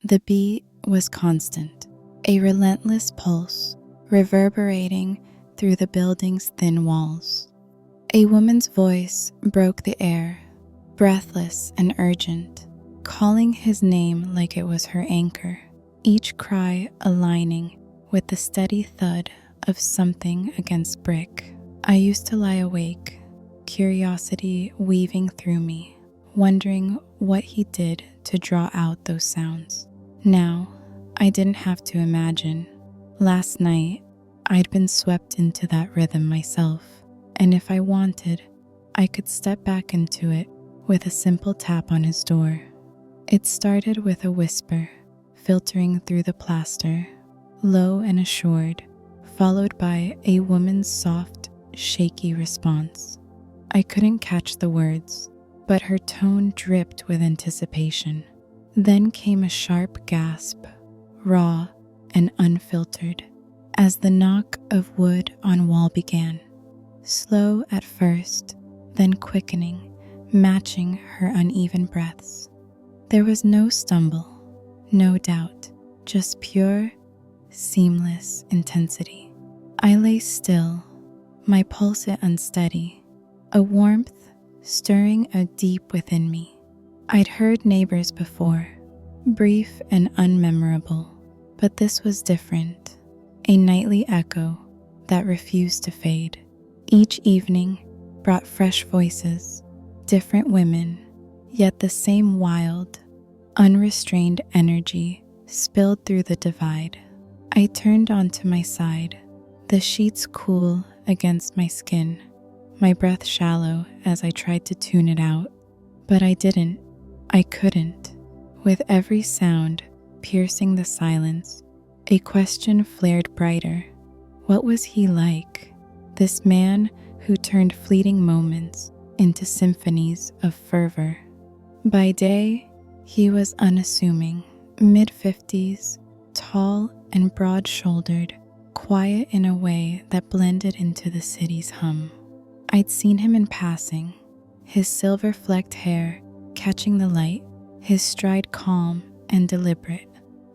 The beat was constant, a relentless pulse reverberating through the building's thin walls. A woman's voice broke the air, breathless and urgent, calling his name like it was her anchor, each cry aligning with the steady thud of something against brick. I used to lie awake, curiosity weaving through me, wondering what he did to draw out those sounds. Now, I didn't have to imagine. Last night, I'd been swept into that rhythm myself, and if I wanted, I could step back into it with a simple tap on his door. It started with a whisper, filtering through the plaster, low and assured, followed by a woman's soft, shaky response. I couldn't catch the words, but her tone dripped with anticipation. Then came a sharp gasp, raw and unfiltered, as the knock of wood on wall began, slow at first, then quickening, matching her uneven breaths. There was no stumble, no doubt, just pure, seamless intensity. I lay still, my pulse unsteady, a warmth stirring deep within me. I'd heard neighbors before, brief and unmemorable, but this was different, a nightly echo that refused to fade. Each evening brought fresh voices, different women, yet the same wild, unrestrained energy spilled through the divide. I turned onto my side, the sheets cool against my skin, my breath shallow as I tried to tune it out. But I didn't. I couldn't. With every sound piercing the silence, a question flared brighter. What was he like? This man who turned fleeting moments into symphonies of fervor. By day, he was unassuming, mid-50s, tall and broad-shouldered, quiet in a way that blended into the city's hum. I'd seen him in passing, his silver-flecked hair catching the light, his stride calm and deliberate.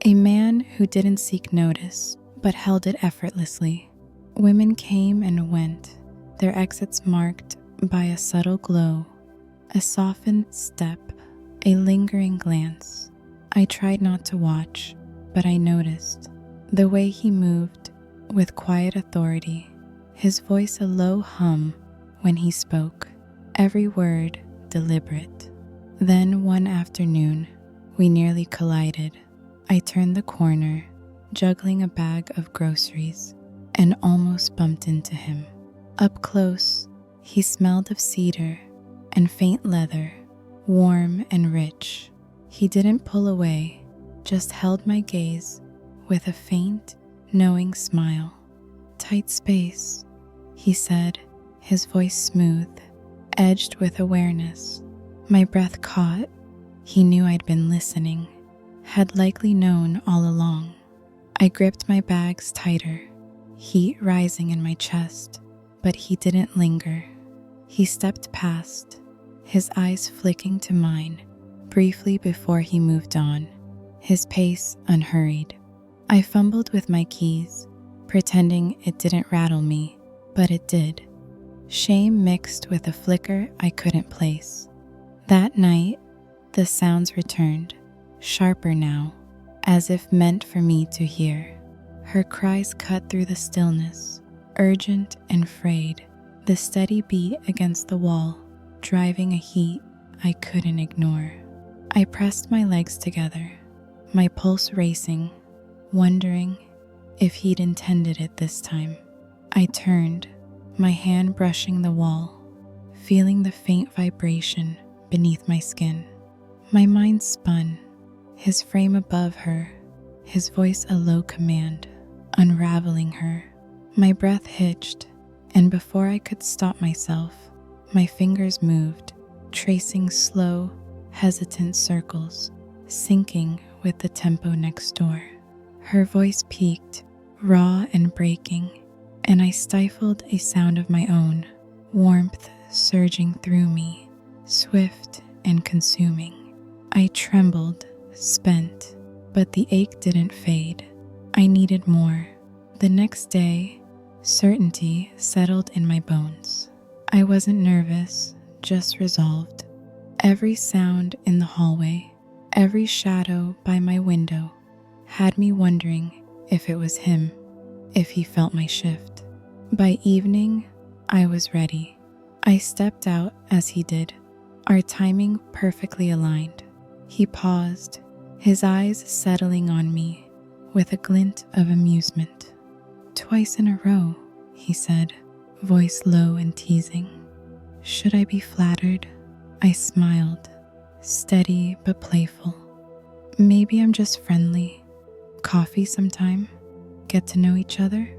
A man who didn't seek notice, but held it effortlessly. Women came and went, their exits marked by a subtle glow, a softened step, a lingering glance. I tried not to watch, but I noticed the way he moved with quiet authority, his voice a low hum when he spoke, every word deliberate. Then one afternoon, we nearly collided. I turned the corner, juggling a bag of groceries, and almost bumped into him. Up close, he smelled of cedar and faint leather, warm and rich. He didn't pull away, just held my gaze with a faint, knowing smile. "Tight space," he said, his voice smooth, edged with awareness. My breath caught. He knew I'd been listening, had likely known all along. I gripped my bags tighter, heat rising in my chest, but he didn't linger. He stepped past, his eyes flicking to mine briefly before he moved on, his pace unhurried. I fumbled with my keys, pretending it didn't rattle me, but it did. Shame mixed with a flicker I couldn't place. That night, the sounds returned, sharper now, as if meant for me to hear. Her cries cut through the stillness, urgent and frayed, the steady beat against the wall, driving a heat I couldn't ignore. I pressed my legs together, my pulse racing, wondering if he'd intended it this time. I turned, my hand brushing the wall, feeling the faint vibration beneath my skin. My mind spun, his frame above her, his voice a low command, unraveling her. My breath hitched, and before I could stop myself, my fingers moved, tracing slow, hesitant circles, syncing with the tempo next door. Her voice peaked, raw and breaking, and I stifled a sound of my own, warmth surging through me, swift and consuming. I trembled, spent, But the ache didn't fade. I needed more. The next day, certainty settled in my bones. I wasn't nervous, just resolved. Every sound in the hallway, every shadow by my window had me wondering if it was him, if he felt my shift. By evening, I was ready. I stepped out as he did, our timing perfectly aligned. He paused, his eyes settling on me with a glint of amusement. "Twice in a row," he said, voice low and teasing. Should I be flattered? I smiled, steady but playful. Maybe I'm just friendly. Coffee sometime? Get to know each other?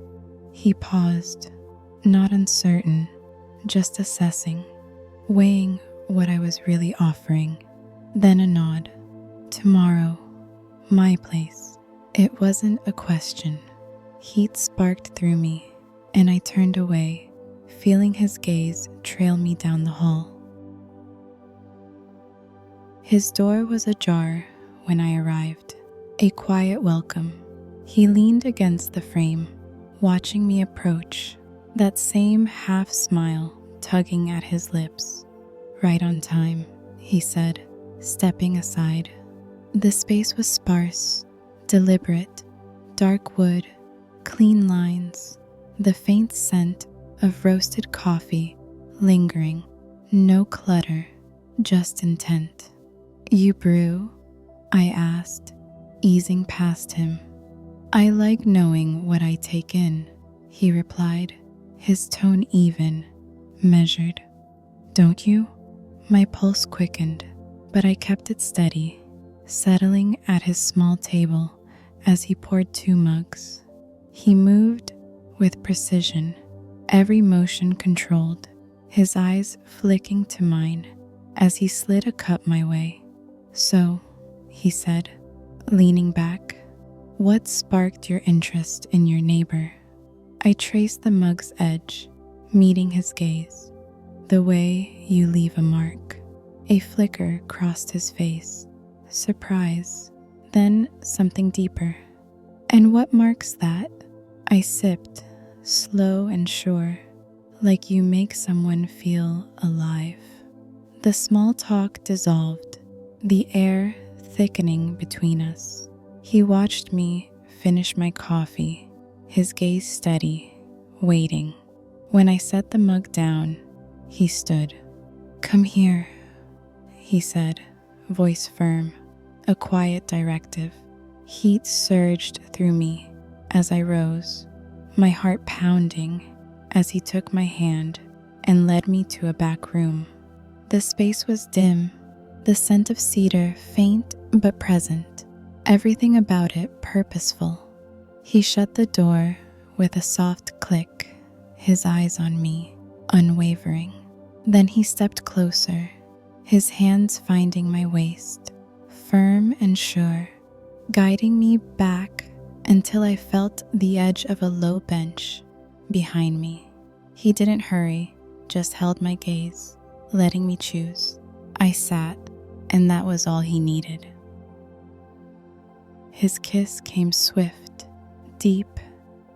He paused, not uncertain, just assessing, weighing what I was really offering. Then a nod. Tomorrow, my place. It wasn't a question. Heat sparked through me, and I turned away, feeling his gaze trail me down the hall. His door was ajar when I arrived, a quiet welcome. He leaned against the frame, watching me approach, that same half smile tugging at his lips. "Right on time," he said, stepping aside. The space was sparse, deliberate, dark wood, clean lines, the faint scent of roasted coffee lingering, no clutter, just intent. "You brew?" I asked, easing past him. "I like knowing what I take in," he replied, his tone even, measured. "Don't you?" My pulse quickened, but I kept it steady, settling at his small table as he poured 2 mugs. He moved with precision, every motion controlled, his eyes flicking to mine as he slid a cup my way. "So," he said, leaning back, "what sparked your interest in your neighbor?" I traced the mug's edge, meeting his gaze. "The way you leave a mark." A flicker crossed his face, surprise, then something deeper. "And what marks that?" I sipped, slow and sure, like you make someone feel alive. The small talk dissolved, the air thickening between us. He watched me finish my coffee, his gaze steady, waiting. When I set the mug down, he stood. "Come here," he said, voice firm, a quiet directive. Heat surged through me as I rose, my heart pounding as he took my hand and led me to a back room. The space was dim, the scent of cedar faint but present, everything about it purposeful. He shut the door with a soft click, his eyes on me, unwavering. Then he stepped closer, his hands finding my waist, firm and sure, guiding me back until I felt the edge of a low bench behind me. He didn't hurry, just held my gaze, letting me choose. I sat, and that was all he needed. His kiss came swift, deep,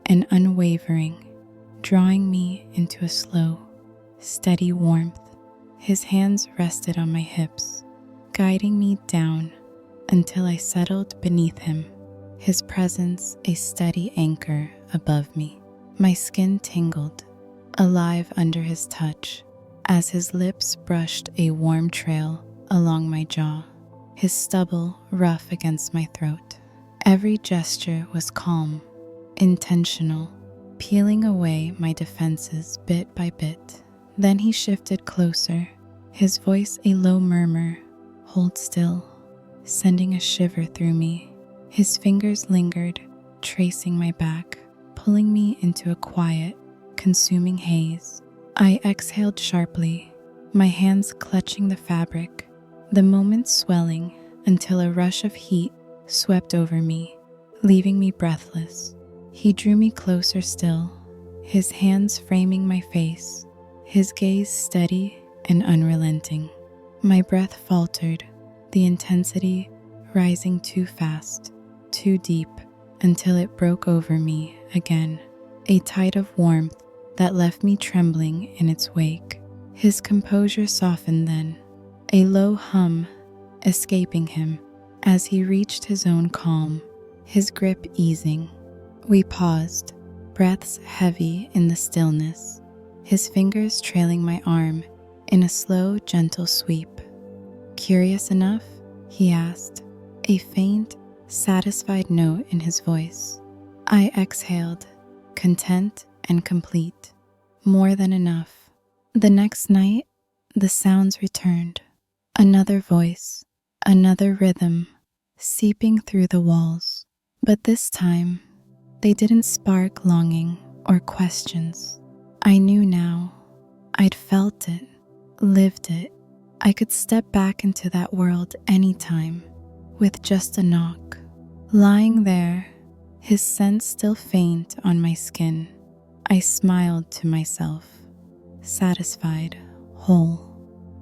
and unwavering, drawing me into a slow, steady warmth. His hands rested on my hips, guiding me down until I settled beneath him, his presence a steady anchor above me. My skin tingled, alive under his touch, as his lips brushed a warm trail along my jaw, his stubble rough against my throat. Every gesture was calm, intentional, peeling away my defenses bit by bit. Then he shifted closer, his voice a low murmur, "Hold still," sending a shiver through me. His fingers lingered, tracing my back, pulling me into a quiet, consuming haze. I exhaled sharply, my hands clutching the fabric, the moment swelling until a rush of heat swept over me, leaving me breathless. He drew me closer still, his hands framing my face, his gaze steady and unrelenting. My breath faltered, the intensity rising too fast. too deep until it broke over me again, a tide of warmth that left me trembling in its wake. His composure softened then, a low hum escaping him as he reached his own calm, his grip easing. We paused, breaths heavy in the stillness, his fingers trailing my arm in a slow, gentle sweep. "Curious enough?" he asked, a faint, satisfied note in his voice. I exhaled, content and complete. More than enough. The next night, the sounds returned. Another voice, another rhythm, seeping through the walls. But this time, they didn't spark longing or questions. I knew now. I'd felt it, lived it. I could step back into that world anytime, with just a knock. Lying there, his scent still faint on my skin, I smiled to myself, satisfied, whole.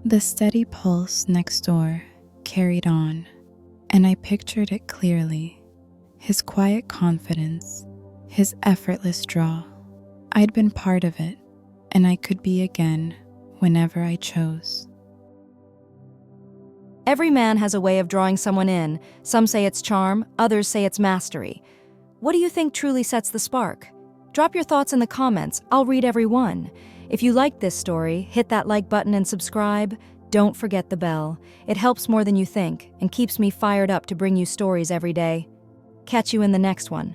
The steady pulse next door carried on, and I pictured it clearly. His quiet confidence, his effortless draw. I'd been part of it, and I could be again whenever I chose. Every man has a way of drawing someone in. Some say it's charm, others say it's mastery. What do you think truly sets the spark? Drop your thoughts in the comments. I'll read every one. If you liked this story, hit that like button and subscribe. Don't forget the bell. It helps more than you think and keeps me fired up to bring you stories every day. Catch you in the next one.